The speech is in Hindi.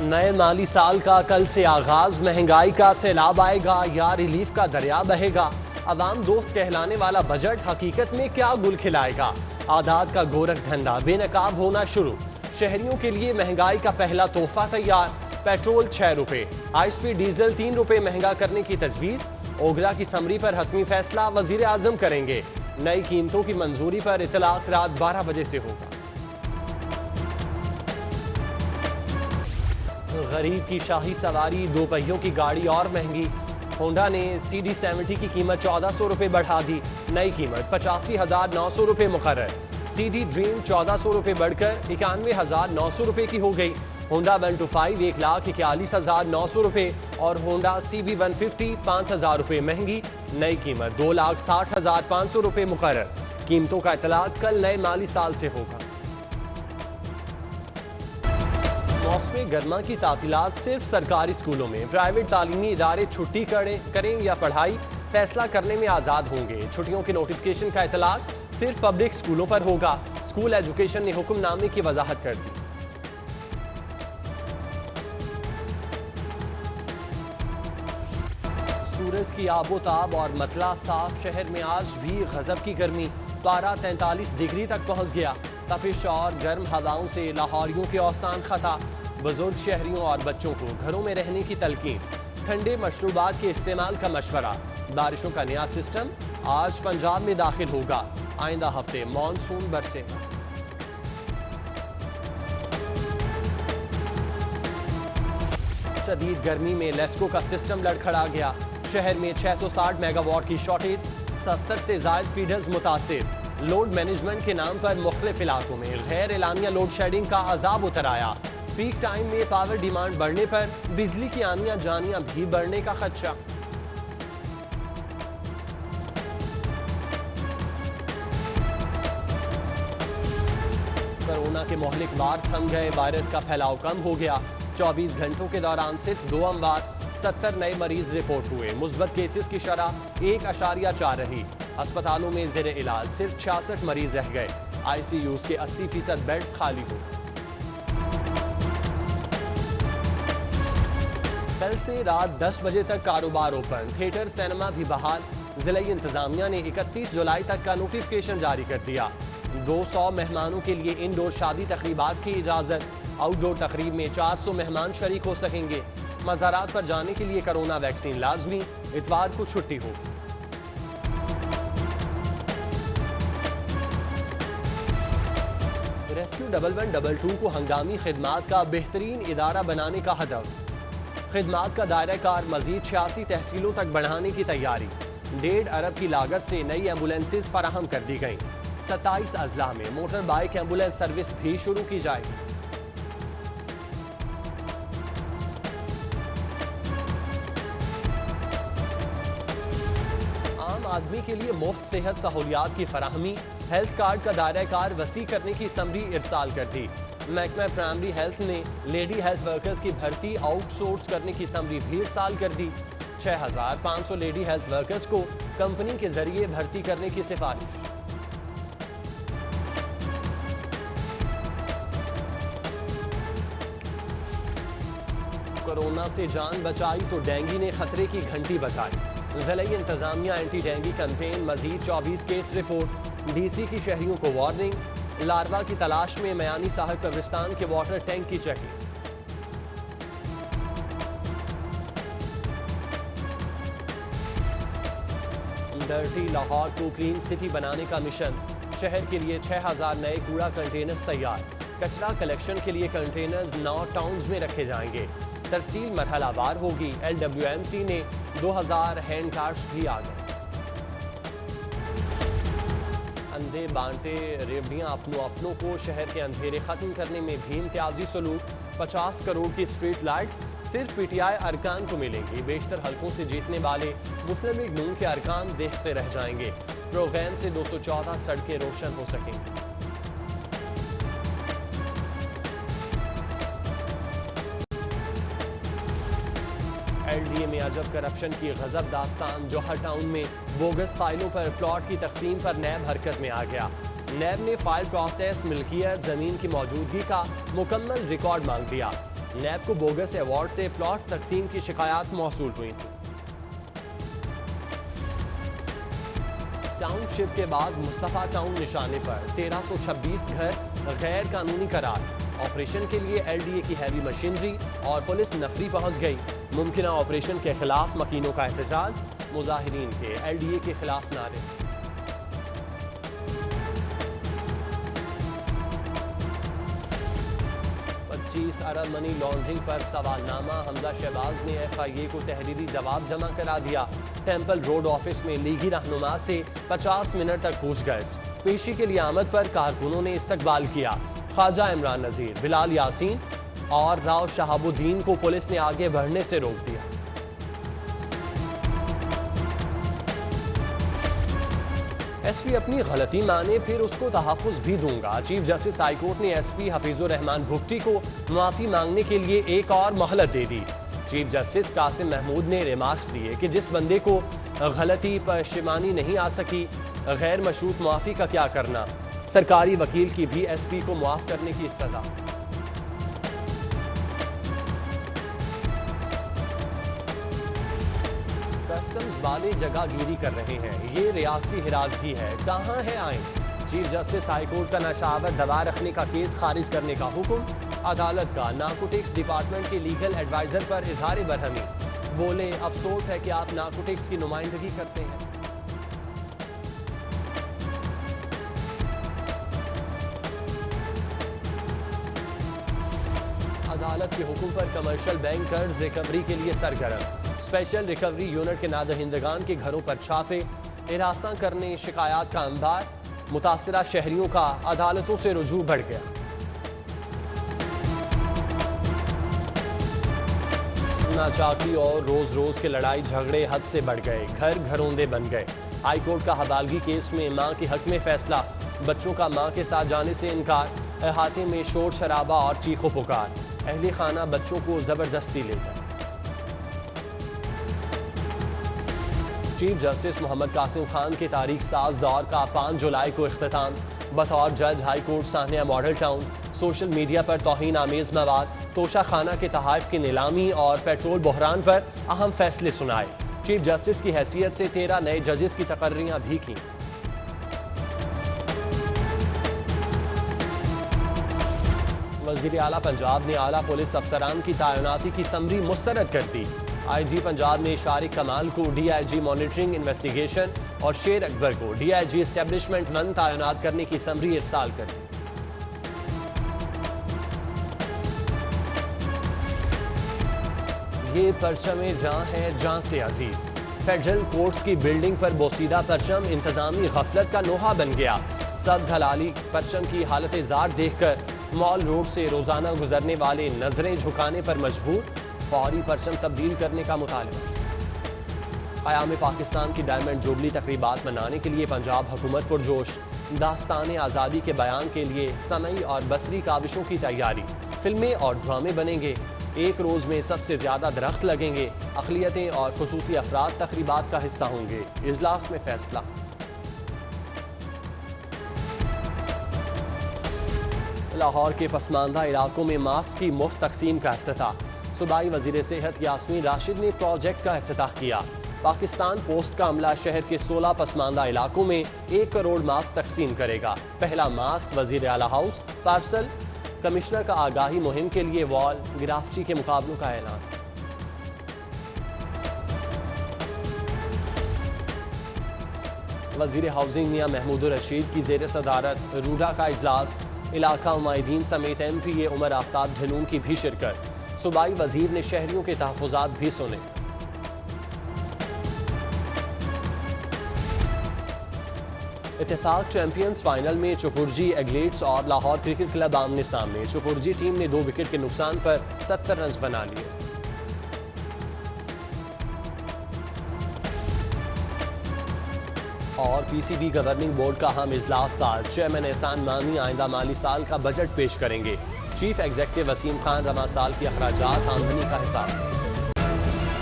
नए माली साल का कल से आगाज, महंगाई का सैलाब आएगा या रिलीफ का दरिया बहेगा। अवाम दोस्त कहलाने वाला बजट हकीकत में क्या गुल खिलाएगा। आदात का गोरख धंधा बेनकाब होना शुरू। शहरियों के लिए महंगाई का पहला तोहफा तैयार। पेट्रोल 6 रुपए, हाई स्पीड डीजल 3 रुपए महंगा करने की तजवीज। ओगरा की समरी पर हतमी फैसला वजीर आजम करेंगे। नई कीमतों की मंजूरी पर इतलाक रात 12 बजे से होगा। गरीब की शाही सवारी, दो पहियों की गाड़ी और महंगी। होंडा ने CD70 की कीमत 1400 रुपए बढ़ा दी। नई कीमत 85,900 रुपए मुकर्रर। CD ड्रीम 1400 रुपए बढ़कर 91,900 रुपए की हो गई। होंडा 125 1,41,900 रुपए और होंडा CB150 5,000 रुपए महंगी। नई कीमत 2,60,500 रुपए मुकर्रर। कीमतों का इतलाक कल नए माली साल से होगा। मौसम गर्मा की तातीलात सिर्फ सरकारी स्कूलों में। प्राइवेट तालीमी इदारे छुट्टी करें या पढ़ाई फैसला करने में आज़ाद होंगे। छुट्टियों के नोटिफिकेशन का इतलाक सिर्फ पब्लिक स्कूलों पर होगा। स्कूल एजुकेशन ने हुक्मनामे की वजाहत कर दी। सूरज की आबोताब और मतला साफ। शहर में आज भी गजब की गर्मी। पारा 43 डिग्री तक पहुंच गया। तपिश और गर्म हवाओं से लाहौरियों के औसान खता। बुजुर्ग शहरियों और बच्चों को घरों में रहने की तलकीन। ठंडे मशरूबात के इस्तेमाल का मशवरा। बारिशों का नया सिस्टम आज पंजाब में दाखिल होगा। आइंदा हफ्ते मानसून बरसेगा। शदीद गर्मी में लेस्को का सिस्टम लड़खड़ा गया। शहर में 660 मेगावाट की शॉर्टेज। 70 से ज्यादा फीडर्स मुतासिर। लोड मैनेजमेंट के नाम पर मुख्तलिफ इलाकों में गैर एलानिया लोड शेडिंग का अजाब उतर आया। पीक टाइम में पावर डिमांड बढ़ने पर बिजली की आनियां जानियां भी बढ़ने का खदशा। कोरोना के मोहलिक वार थम गए। वायरस का फैलाव कम हो गया। 24 घंटों के दौरान सिर्फ 2 अमवात, 70 नए मरीज रिपोर्ट हुए। मुस्बत केसेस की शरह 1.4 रही। अस्पतालों में ज़ेर इलाज सिर्फ 66 मरीज रह गए। ICUs के 80% बेड्स खाली हो। कल से रात 10 बजे तक कारोबार ओपन। थिएटर, सिनेमा भी बहाल। जिला इंतजामिया ने 31 जुलाई तक का नोटिफिकेशन जारी कर दिया। 200 मेहमानों के लिए इंडोर शादी तकरीबात की इजाजत। आउटडोर तकरीब में 400 मेहमान शरीक हो सकेंगे। मज़ारात पर जाने के लिए कोरोना वैक्सीन लाजमी। इतवार को छुट्टी हो। रेस्क्यू 1122 को हंगामी खिदमात का बेहतरीन इदारा बनाने का हदफ। खिदमात का दायरा कार मजीद 86 तहसीलों तक बढ़ाने की तैयारी। 1.5 अरब की लागत से नई एम्बुलेंसेज फराहम कर दी गई। 27 अजला में मोटर बाइक एम्बुलेंस सर्विस भी शुरू की जाएगी। आम आदमी के लिए मुफ्त सेहत सहूलियात की फराहमी। हेल्थ कार्ड का दायरा कार वसी करने की समरी इरसाल कर दी। महकमा प्राइमरी हेल्थ ने लेडी हेल्थ वर्कर्स की भर्ती आउटसोर्स करने की समरी भी इरसाल कर दी। 6,500 लेडी हेल्थ वर्कर्स को कंपनी के जरिए भर्ती करने की सिफारिश। कोरोना से जान बचाई तो डेंगू ने खतरे की घंटी बजाई। जिला इंतजामिया एंटी डेंगू कैंपेन। मजीद 24 केस रिपोर्ट। DC की शहरियों को वार्निंग। लार्वा की तलाश में मयानी साहब कब्रिस्तान के वाटर टैंक की चेकिंग। डर्टी लाहौर को क्लीन सिटी बनाने का मिशन। शहर के लिए 6,000 नए कूड़ा कंटेनर्स तैयार। कचरा कलेक्शन के लिए कंटेनर्स 9 टाउन्स में रखे जाएंगे। तरसील मरहलावार होगी। LWMC ने 2000 हैंड कार्ड्स भी आ गए। अंधे बांटे रेवड़ियां अपनों को। शहर के अंधेरे खत्म करने में भी इम्तियाजी सलूक। 50 करोड़ की स्ट्रीट लाइट्स सिर्फ PTI अरकान को मिलेंगी। बेशतर हलकों से जीतने वाले मुस्लिम लीग नून के अरकान देखते रह जाएंगे। प्रोग्राम से 214 सड़कें रोशन हो सकेंगी। LDA में अजब करप्शन की गजब दास्तान। जौहर टाउन में बोगस फाइलों पर प्लॉट की तकसीम पर नैब हरकत में आ गया। नैब ने फाइल प्रोसेस, मिल्कियत, जमीन की मौजूदगी का मुकम्मल रिकॉर्ड मांग दिया। नैब को बोगस अवार्ड से प्लॉट तकसीम की शिकायत मौसूल हुई थी। टाउनशिप के बाद मुस्तफा टाउन निशाने पर 1326 घर गैर कानूनी करार। ऑपरेशन के लिए LDA की हैवी मशीनरी और पुलिस नफरी पहुंच गई। मुमकिन ऑपरेशन के खिलाफ मकीनों का एहतजाज, मुजाहिरीन के LDA के खिलाफ नारे। अरब मनी लॉन्ड्रिंग पर सवालनामा। हमजा शहबाज ने FIA को तहरीरी जवाब जमा करा दिया। टेम्पल रोड ऑफिस में लीगी रहनुमा से 50 मिनट तक पूछगछ। पेशी के लिए आमद पर कारकुनों ने इस्तकबाल किया। ख्वाजा इमरान नजीर, बिलाल यासीन और राव शहाबुद्दीन को पुलिस ने आगे बढ़ने से रोक दिया। SP अपनी गलती माने फिर उसको तहफ़्फ़ुज़ भी दूंगा। चीफ जस्टिस हाई कोर्ट ने SP हफीजुर रहमान भुगटी को माफ़ी मांगने के लिए एक और मोहलत दे दी। चीफ जस्टिस कासिम महमूद ने रिमार्क्स दिए कि जिस बंदे को गलती पशिमानी नहीं आ सकी, गैर मशरूत मुआफ़ी का क्या करना। सरकारी वकील की भी SP को मुआफ़ करने की इस्तदा। कस्टम्स वाले जगहगीरी कर रहे हैं, ये रियासती हिरासगी है, कहाँ है आइन। चीफ जस्टिस हाई कोर्ट का नशावर दबा रखने का केस खारिज करने का हुक्म। अदालत का नारकोटिक्स डिपार्टमेंट के लीगल एडवाइजर पर इजहार बरहमी। बोले, अफसोस है कि आप नारकोटिक्स की नुमाइंदगी करते हैं। अदालत के हुक्म पर कमर्शियल बैंक कर्ज रिकवरी के लिए सरगर्म। स्पेशल रिकवरी यूनिट के नादहिंदगान के घरों पर छापे, हिरासा करने शिकायत का अंबार। मुतासिरा शहरियों का अदालतों से रुजू बढ़ गया। नाचाकी और रोज रोज के लड़ाई झगड़े हद से बढ़ गए, घर घरौंदे बन गए। हाई कोर्ट का हवालगी केस में मां के हक में फैसला। बच्चों का मां के साथ जाने से इनकार। अहाते में शोर शराबा और चीखो पुकार। अहले खाना बच्चों को जबरदस्ती लेकर। चीफ जस्टिस मोहम्मद कासिम खान के तारीख साज दौर का 5 जुलाई को इख्तिताम। बतौर जज हाई कोर्ट साहनिया मॉडल टाउन। सोशल मीडिया पर तौहीन आमेज मवाद, तोशा खाना के तहाइफ की नीलामी और पेट्रोल बहरान पर अहम फैसले सुनाए। चीफ जस्टिस की हैसियत से 13 नए जजेस की तकर्रियां भी की। वज़ीर आला पंजाब ने आला पुलिस अफसरान की तैनाती की समरी मुस्तरद कर दी। IG पंजाब ने शारिक कमाल को DIG मॉनिटरिंग इन्वेस्टिगेशन और शेर अकबर को DIG एस्टेब्लिशमेंट 1 तैनात करने की समरी इरसाल कर दी। ये परचम जहां है जहां से अजीज। फेडरल कोर्ट्स की बिल्डिंग पर बोसीदा परचम इंतजामी गफलत का नोहा बन गया। सब्ज हलाली परचम की हालत जार देखकर मॉल रोड से रोजाना गुजरने वाले नजरें झुकाने पर मजबूर। फौरी परचम तब्दील करने का मुतालबा। क़याम पाकिस्तान की डायमंड जुबली तकरीबात मनाने के लिए पंजाब हुकूमत पुरजोश। दास्तान आज़ादी के बयान के लिए समई और बसरी काविशों की तैयारी। फिल्में और ड्रामे बनेंगे। एक रोज में सबसे ज्यादा दरख्त लगेंगे। अक़लियतें और खुसूसी अफराद तकरीबात का हिस्सा होंगे। इजलास में फैसला। लाहौर के पसमानदा इलाकों में मास्क की मुफ्त तकसीम का इफ्तिताह। सूबाई वज़ीर सेहत यास्मीन राशिद ने प्रोजेक्ट का इफ्तिताह किया। पाकिस्तान पोस्ट का अमला शहर के 16 पसमानदा इलाकों में 1 करोड़ मास्क तकसीम करेगा। पहला मास्क वज़ीर आला हाउस पार्सल। कमिश्नर का आगाही मुहिम के लिए वॉल गिराफ्ची के मुकाबलों का ऐलान। वज़ीर हाउसिंग मियां महमूद रशीद की ज़ेर सदारत रूडा का इजलास। इलाका उमाइदीन समेत MPA उमर आफ्ताब झलूम की भी शिरकत। सूबाई वजीर ने शहरियों के तहफ़्फ़ुज़ात भी सुने। इत्तेफाक चैंपियंस फाइनल में चुपुरजी एग्लेट्स और लाहौर क्रिकेट क्लब आमने सामने। चुपुरजी टीम ने 2 विकेट के नुकसान पर 70 रन बना लिए। और PCB गवर्निंग बोर्ड का अहम इजलास साल। चेयरमैन एहसान मानी आइंदा माली साल का बजट पेश करेंगे। चीफ एग्जीक्यूटिव वसीम खान रवा साल की अखराजात आमदनी का हिसाब।